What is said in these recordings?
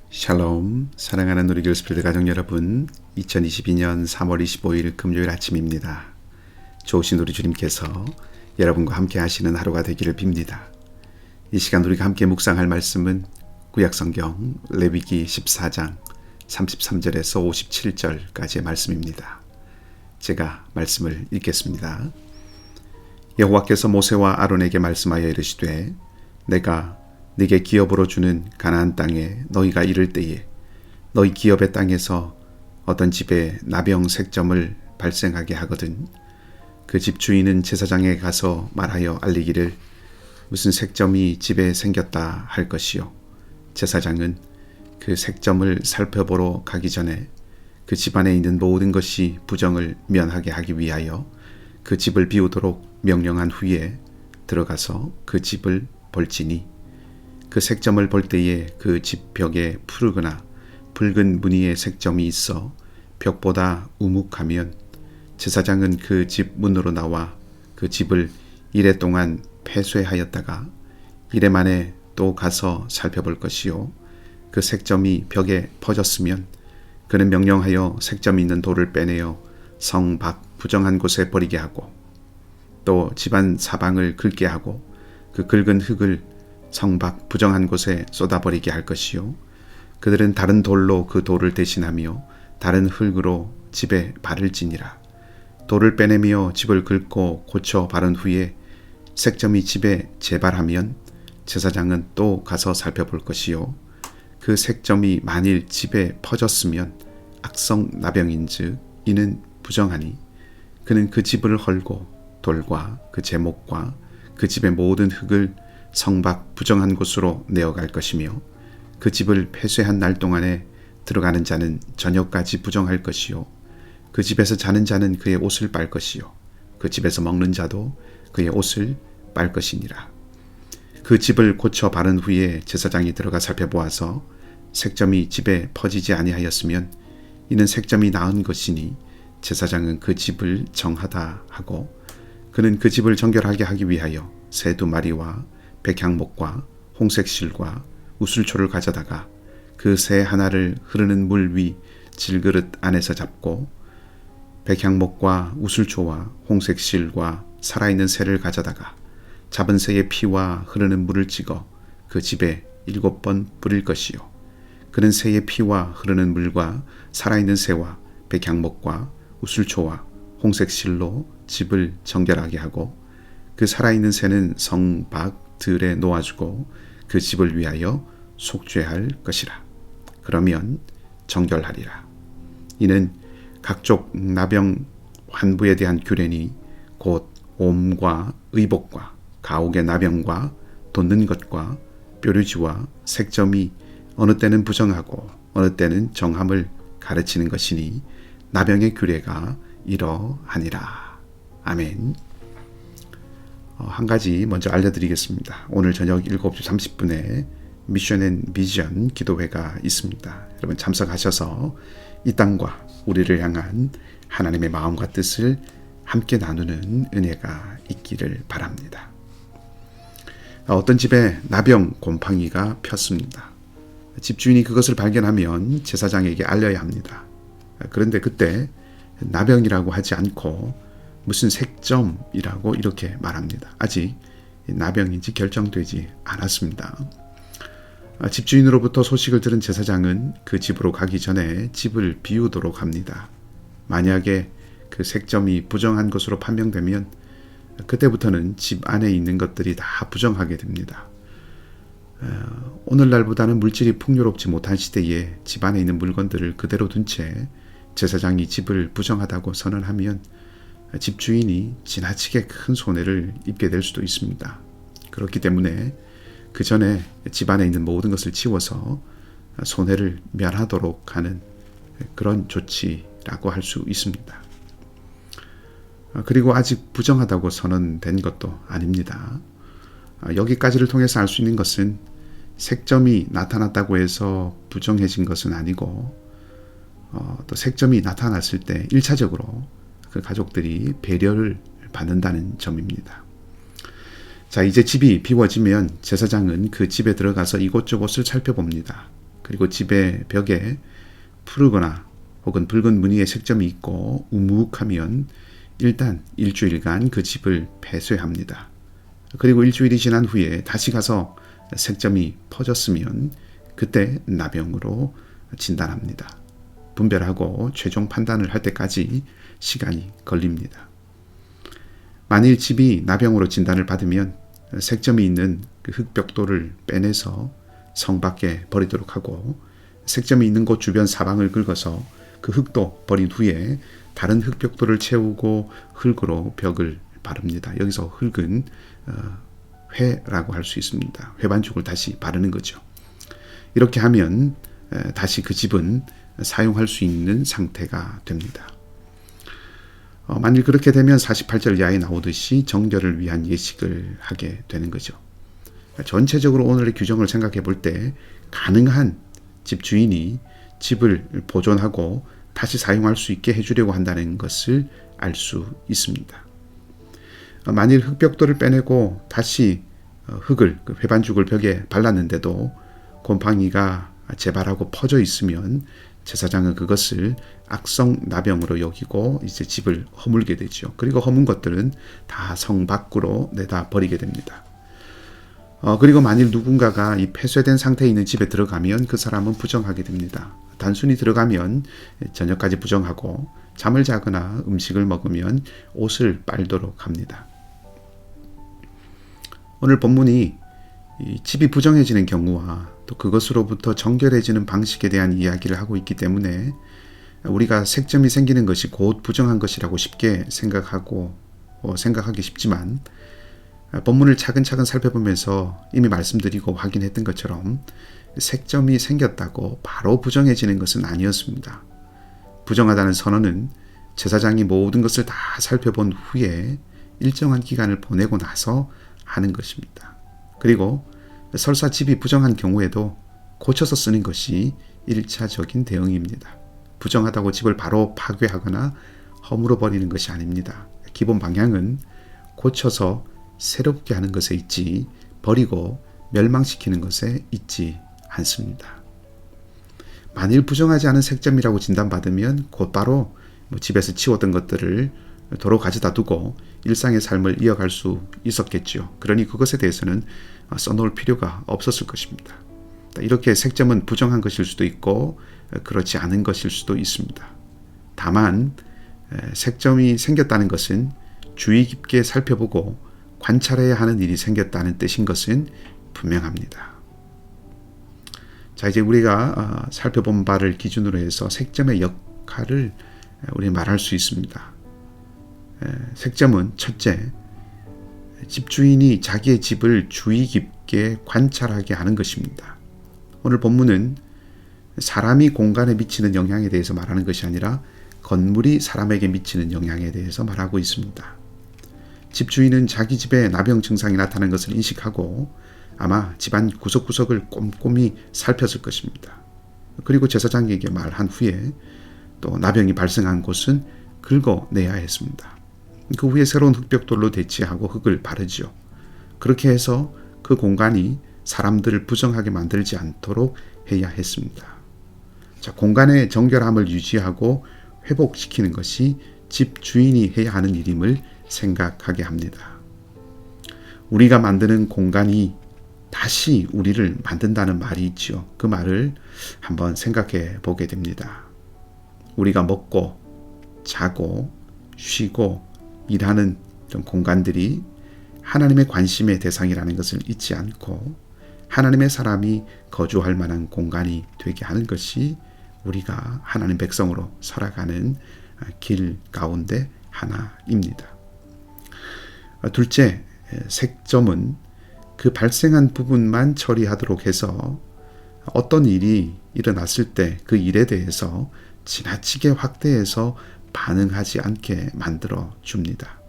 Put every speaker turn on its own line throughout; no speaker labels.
샬롬, 사랑하는 우리 교스필드 가족 여러분, 2022년 3월 25일 금요일 아침입니다. 좋으신 우리 주님께서 여러분과 함께 하시는 하루가 되기를 빕니다. 이 시간 우리가 함께 묵상할 말씀은 구약성경 레위기 14장 33절에서 57절까지의 말씀입니다. 제가 말씀을 읽겠습니다. 여호와께서 모세와 아론에게 말씀하여 이르시되 내가 네게 기업으로 주는 가나안 땅에 너희가 이를 때에 너희 기업의 땅에서 어떤 집에 나병 색점을 발생하게 하거든 그 집 주인은 제사장에게 가서 말하여 알리기를 무슨 색점이 집에 생겼다 할 것이요 제사장은 그 색점을 살펴보러 가기 전에 그 집안에 있는 모든 것이 부정을 면하게 하기 위하여 그 집을 비우도록 명령한 후에 들어가서 그 집을 볼지니 그 색점을 볼 때에 그 집 벽에 푸르거나 붉은 무늬의 색점이 있어 벽보다 우묵하면 제사장은 그 집 문으로 나와 그 집을 이래 동안 폐쇄하였다가 이래 만에 또 가서 살펴볼 것이요 그 색점이 벽에 퍼졌으면 그는 명령하여 색점이 있는 돌을 빼내어 성 밖 부정한 곳에 버리게 하고 또 집안 사방을 긁게 하고 그 긁은 흙을 성 밖 부정한 곳에 쏟아버리게 할 것이요 그들은 다른 돌로 그 돌을 대신하며 다른 흙으로 집에 바를지니라. 돌을 빼내며 집을 긁고 고쳐 바른 후에 색점이 집에 재발하면 제사장은 또 가서 살펴볼 것이요 그 색점이 만일 집에 퍼졌으면 악성 나병인즉 이는 부정하니 그는 그 집을 헐고 돌과 그 제목과 그 집의 모든 흙을 성 밖 부정한 곳으로 내어갈 것이며 그 집을 폐쇄한 날 동안에 들어가는 자는 저녁까지 부정할 것이요 그 집에서 자는 자는 그의 옷을 빨 것이요 그 집에서 먹는 자도 그의 옷을 빨 것이니라. 그 집을 고쳐 바른 후에 제사장이 들어가 살펴보아서 색점이 집에 퍼지지 아니하였으면 이는 색점이 나은 것이니 제사장은 그 집을 정하다 하고 그는 그 집을 정결하게 하기 위하여 새 2마리와 백향목과 홍색 실과 우슬초를 가져다가 그 새 하나를 흐르는 물 위 질그릇 안에서 잡고 백향목과 우슬초와 홍색 실과 살아있는 새를 가져다가 잡은 새의 피와 흐르는 물을 찍어 그 집에 7번 뿌릴 것이요 그는 새의 피와 흐르는 물과 살아있는 새와 백향목과 우슬초와 홍색 실로 집을 정결하게 하고 그 살아있는 새는 성 밖 들에 놓아주고 그 집을 위하여 속죄할 것이라. 그러면 정결하리라. 이는 각종 나병 환부에 대한 규례니 곧 옴과 의복과 가옥의 나병과 돋는 것과 뾰루지와 색점이 어느 때는 부정하고 어느 때는 정함을 가르치는 것이니 나병의 규례가 이러하니라. 아멘. 한 가지 먼저 알려드리겠습니다. 오늘 저녁 7시 30분에 미션 앤 비전 기도회가 있습니다. 여러분 참석하셔서 이 땅과 우리를 향한 하나님의 마음과 뜻을 함께 나누는 은혜가 있기를 바랍니다. 어떤 집에 나병 곰팡이가 폈습니다. 집주인이 그것을 발견하면 제사장에게 알려야 합니다. 그런데 그때 나병이라고 하지 않고 무슨 색점이라고 이렇게 말합니다. 아직 나병인지 결정되지 않았습니다. 집주인으로부터 소식을 들은 제사장은 그 집으로 가기 전에 집을 비우도록 합니다. 만약에 그 색점이 부정한 것으로 판명되면 그때부터는 집 안에 있는 것들이 다 부정하게 됩니다. 오늘날보다는 물질이 풍요롭지 못한 시대에 집 안에 있는 물건들을 그대로 둔 채 제사장이 집을 부정하다고 선언하면 집주인이 지나치게 큰 손해를 입게 될 수도 있습니다. 그렇기 때문에 그 전에 집안에 있는 모든 것을 치워서 손해를 면하도록 하는 그런 조치라고 할 수 있습니다. 그리고 아직 부정하다고 선언된 것도 아닙니다. 여기까지를 통해서 알 수 있는 것은 색점이 나타났다고 해서 부정해진 것은 아니고 또 색점이 나타났을 때 1차적으로 그 가족들이 배려를 받는다는 점입니다. 자, 이제 집이 비워지면 제사장은 그 집에 들어가서 이곳저곳을 살펴봅니다. 그리고 집의 벽에 푸르거나 혹은 붉은 무늬의 색점이 있고 우묵하면 일단 일주일간 그 집을 폐쇄합니다. 그리고 일주일이 지난 후에 다시 가서 색점이 퍼졌으면 그때 나병으로 진단합니다. 분별하고 최종 판단을 할 때까지 시간이 걸립니다. 만일 집이 나병으로 진단을 받으면 색점이 있는 그 흙벽돌을 빼내서 성 밖에 버리도록 하고 색점이 있는 곳 주변 사방을 긁어서 그 흙도 버린 후에 다른 흙벽돌을 채우고 흙으로 벽을 바릅니다. 여기서 흙은 회라고 할 수 있습니다. 회반죽을 다시 바르는 거죠. 이렇게 하면 다시 그 집은 사용할 수 있는 상태가 됩니다. 만일 그렇게 되면 48절 이하에 나오듯이 정결을 위한 예식을 하게 되는 거죠. 전체적으로 오늘의 규정을 생각해 볼 때 가능한 집 주인이 집을 보존하고 다시 사용할 수 있게 해주려고 한다는 것을 알 수 있습니다. 만일 흙벽돌을 빼내고 다시 흙을 회반죽을 벽에 발랐는데도 곰팡이가 재발하고 퍼져 있으면 제사장은 그것을 악성 나병으로 여기고 이제 집을 허물게 되죠. 그리고 허문 것들은 다 성 밖으로 내다 버리게 됩니다. 그리고 만일 누군가가 이 폐쇄된 상태에 있는 집에 들어가면 그 사람은 부정하게 됩니다. 단순히 들어가면 저녁까지 부정하고 잠을 자거나 음식을 먹으면 옷을 빨도록 합니다. 오늘 본문이 이 집이 부정해지는 경우와 또 그것으로부터 정결해지는 방식에 대한 이야기를 하고 있기 때문에 우리가 색점이 생기는 것이 곧 부정한 것이라고 쉽게 생각하기 쉽지만 본문을 차근차근 살펴보면서 이미 말씀드리고 확인했던 것처럼 색점이 생겼다고 바로 부정해지는 것은 아니었습니다. 부정하다는 선언은 제사장이 모든 것을 다 살펴본 후에 일정한 기간을 보내고 나서 하는 것입니다. 그리고 설사 집이 부정한 경우에도 고쳐서 쓰는 것이 1차적인 대응입니다. 부정하다고 집을 바로 파괴하거나 허물어 버리는 것이 아닙니다. 기본 방향은 고쳐서 새롭게 하는 것에 있지 버리고 멸망시키는 것에 있지 않습니다. 만일 부정하지 않은 색점이라고 진단받으면 곧바로 집에서 치웠던 것들을 도로 가져다 두고 일상의 삶을 이어갈 수 있었겠죠. 그러니 그것에 대해서는 써놓을 필요가 없었을 것입니다. 이렇게 색점은 부정한 것일 수도 있고 그렇지 않은 것일 수도 있습니다. 다만 색점이 생겼다는 것은 주의 깊게 살펴보고 관찰해야 하는 일이 생겼다는 뜻인 것은 분명합니다. 자, 이제 우리가 살펴본 바를 기준으로 해서 색점의 역할을 우리 말할 수 있습니다. 색점은 첫째, 집주인이 자기의 집을 주의 깊게 관찰하게 하는 것입니다. 오늘 본문은 사람이 공간에 미치는 영향에 대해서 말하는 것이 아니라 건물이 사람에게 미치는 영향에 대해서 말하고 있습니다. 집주인은 자기 집에 나병 증상이 나타나는 것을 인식하고 아마 집안 구석구석을 꼼꼼히 살폈을 것입니다. 그리고 제사장에게 말한 후에 또 나병이 발생한 곳은 긁어내야 했습니다. 그 후에 새로운 흙벽돌로 대치하고 흙을 바르죠. 그렇게 해서 그 공간이 사람들을 부정하게 만들지 않도록 해야 했습니다. 자, 공간의 정결함을 유지하고 회복시키는 것이 집 주인이 해야 하는 일임을 생각하게 합니다. 우리가 만드는 공간이 다시 우리를 만든다는 말이 있죠. 그 말을 한번 생각해 보게 됩니다. 우리가 먹고 자고 쉬고 일하는 이런 공간들이 하나님의 관심의 대상이라는 것을 잊지 않고 하나님의 사람이 거주할 만한 공간이 되게 하는 것이 우리가 하나님 백성으로 살아가는 길 가운데 하나입니다. 둘째, 색점은 그 발생한 부분만 처리하도록 해서 어떤 일이 일어났을 때 그 일에 대해서 지나치게 확대해서 반응하지 않게 만들어 줍니다.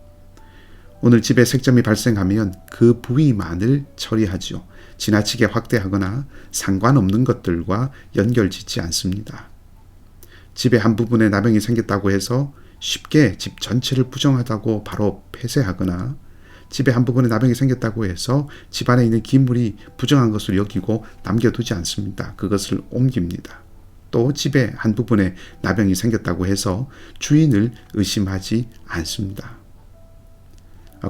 오늘 집에 색점이 발생하면 그 부위만을 처리하죠. 지나치게 확대하거나 상관없는 것들과 연결짓지 않습니다. 집의 한 부분에 나병이 생겼다고 해서 쉽게 집 전체를 부정하다고 바로 폐쇄하거나 집에 한 부분에 나병이 생겼다고 해서 집안에 있는 기물이 부정한 것을 여기고 남겨두지 않습니다. 그것을 옮깁니다. 또 집에 한 부분에 나병이 생겼다고 해서 주인을 의심하지 않습니다.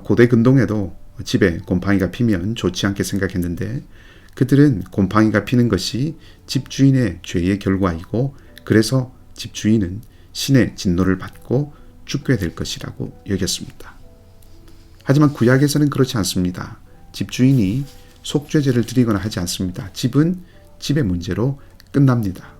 고대 근동에도 집에 곰팡이가 피면 좋지 않게 생각했는데 그들은 곰팡이가 피는 것이 집주인의 죄의 결과이고 그래서 집주인은 신의 진노를 받고 죽게 될 것이라고 여겼습니다. 하지만 구약에서는 그렇지 않습니다. 집주인이 속죄제를 드리거나 하지 않습니다. 집은 집의 문제로 끝납니다.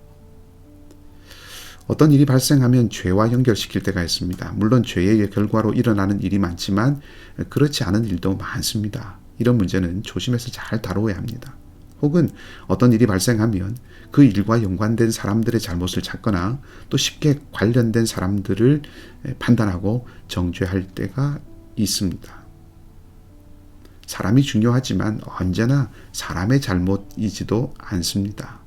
어떤 일이 발생하면 죄와 연결시킬 때가 있습니다. 물론 죄의 결과로 일어나는 일이 많지만 그렇지 않은 일도 많습니다. 이런 문제는 조심해서 잘 다뤄야 합니다. 혹은 어떤 일이 발생하면 그 일과 연관된 사람들의 잘못을 찾거나 또 쉽게 관련된 사람들을 판단하고 정죄할 때가 있습니다. 사람이 중요하지만 언제나 사람의 잘못이지도 않습니다.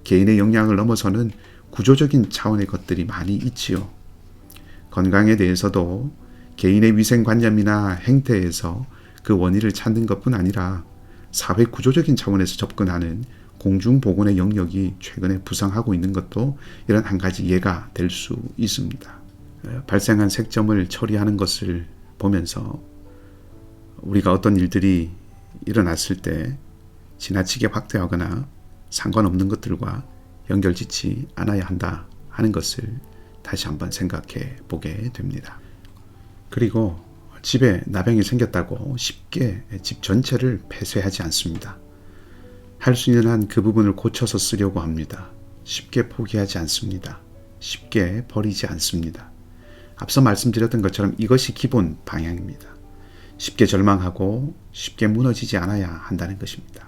개인의 역량을 넘어서는 구조적인 차원의 것들이 많이 있지요. 건강에 대해서도 개인의 위생관념이나 행태에서 그 원인을 찾는 것뿐 아니라 사회 구조적인 차원에서 접근하는 공중보건의 영역이 최근에 부상하고 있는 것도 이런 한 가지 예가 될 수 있습니다. 발생한 색점을 처리하는 것을 보면서 우리가 어떤 일들이 일어났을 때 지나치게 확대하거나 상관없는 것들과 연결짓지 않아야 한다 하는 것을 다시 한번 생각해 보게 됩니다. 그리고 집에 나병이 생겼다고 쉽게 집 전체를 폐쇄하지 않습니다. 할 수 있는 한 그 부분을 고쳐서 쓰려고 합니다. 쉽게 포기하지 않습니다. 쉽게 버리지 않습니다. 앞서 말씀드렸던 것처럼 이것이 기본 방향입니다. 쉽게 절망하고 쉽게 무너지지 않아야 한다는 것입니다.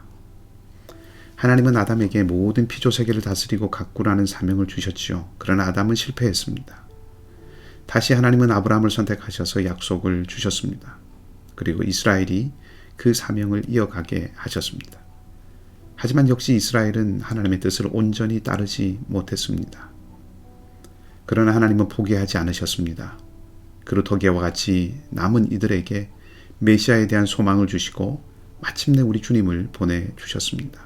하나님은 아담에게 모든 피조세계를 다스리고 가꾸라는 사명을 주셨지요. 그러나 아담은 실패했습니다. 다시 하나님은 아브라함을 선택하셔서 약속을 주셨습니다. 그리고 이스라엘이 그 사명을 이어가게 하셨습니다. 하지만 역시 이스라엘은 하나님의 뜻을 온전히 따르지 못했습니다. 그러나 하나님은 포기하지 않으셨습니다. 그루터기와 같이 남은 이들에게 메시아에 대한 소망을 주시고 마침내 우리 주님을 보내주셨습니다.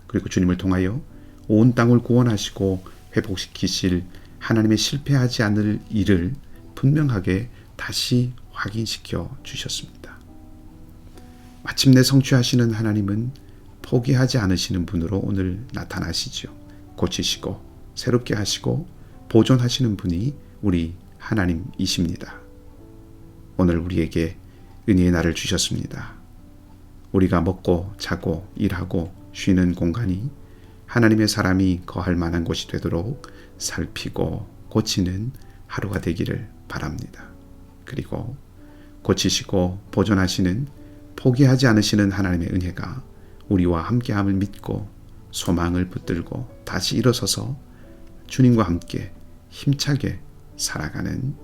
그리고 주님을 통하여 온 땅을 구원하시고 회복시키실 하나님의 실패하지 않을 일을 분명하게 다시 확인시켜 주셨습니다. 마침내 성취하시는 하나님은 포기하지 않으시는 분으로 오늘 나타나시죠. 고치시고 새롭게 하시고 보존하시는 분이 우리 하나님이십니다. 오늘 우리에게 은혜의 날을 주셨습니다. 우리가 먹고 자고 일하고 쉬는 공간이 하나님의 사람이 거할 만한 곳이 되도록 살피고 고치는 하루가 되기를 바랍니다. 그리고 고치시고 보존하시는 포기하지 않으시는 하나님의 은혜가 우리와 함께함을 믿고 소망을 붙들고 다시 일어서서 주님과 함께 힘차게 살아가는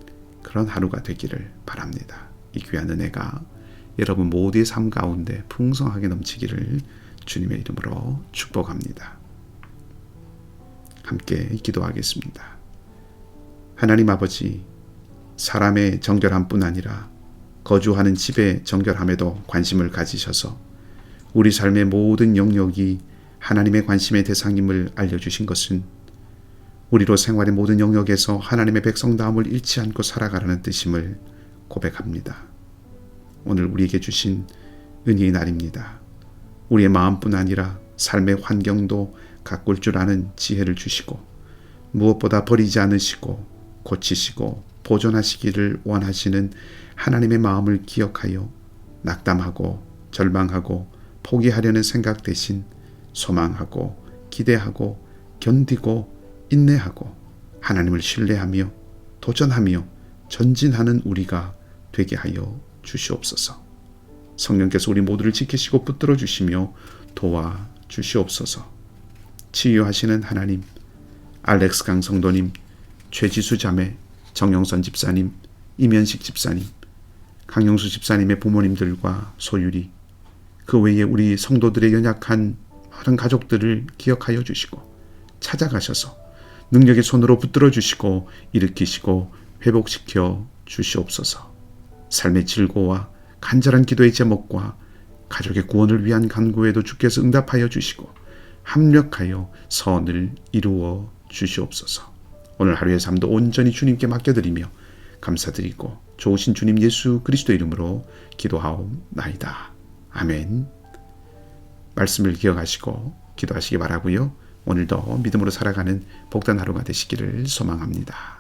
그런 하루가 되기를 바랍니다. 이 귀한 은혜가 여러분 모두의 삶 가운데 풍성하게 넘치기를 주님의 이름으로 축복합니다. 함께 기도하겠습니다. 하나님 아버지, 사람의 정결함뿐 아니라 거주하는 집의 정결함에도 관심을 가지셔서 우리 삶의 모든 영역이 하나님의 관심의 대상임을 알려주신 것은 우리로 생활의 모든 영역에서 하나님의 백성다움을 잃지 않고 살아가라는 뜻임을 고백합니다. 오늘 우리에게 주신 은혜의 날입니다. 우리의 마음뿐 아니라 삶의 환경도 가꿀 줄 아는 지혜를 주시고 무엇보다 버리지 않으시고 고치시고 보존하시기를 원하시는 하나님의 마음을 기억하여 낙담하고 절망하고 포기하려는 생각 대신 소망하고 기대하고 견디고 인내하고 하나님을 신뢰하며 도전하며 전진하는 우리가 되게 하여 주시옵소서. 성령께서 우리 모두를 지키시고 붙들어 주시며 도와 주시옵소서. 치유하시는 하나님, 알렉스 강 성도님, 최지수 자매, 정영선 집사님, 이면식 집사님, 강영수 집사님의 부모님들과 소율이, 그 외에 우리 성도들의 연약한 많은 가족들을 기억하여 주시고 찾아가셔서 능력의 손으로 붙들어 주시고 일으키시고 회복시켜 주시옵소서. 삶의 질고와 간절한 기도의 제목과 가족의 구원을 위한 간구에도 주께서 응답하여 주시고 합력하여 선을 이루어 주시옵소서. 오늘 하루의 삶도 온전히 주님께 맡겨드리며 감사드리고 좋으신 주님 예수 그리스도 이름으로 기도하옵나이다. 아멘. 말씀을 기억하시고 기도하시기 바라고요. 오늘도 믿음으로 살아가는 복된 하루가 되시기를 소망합니다.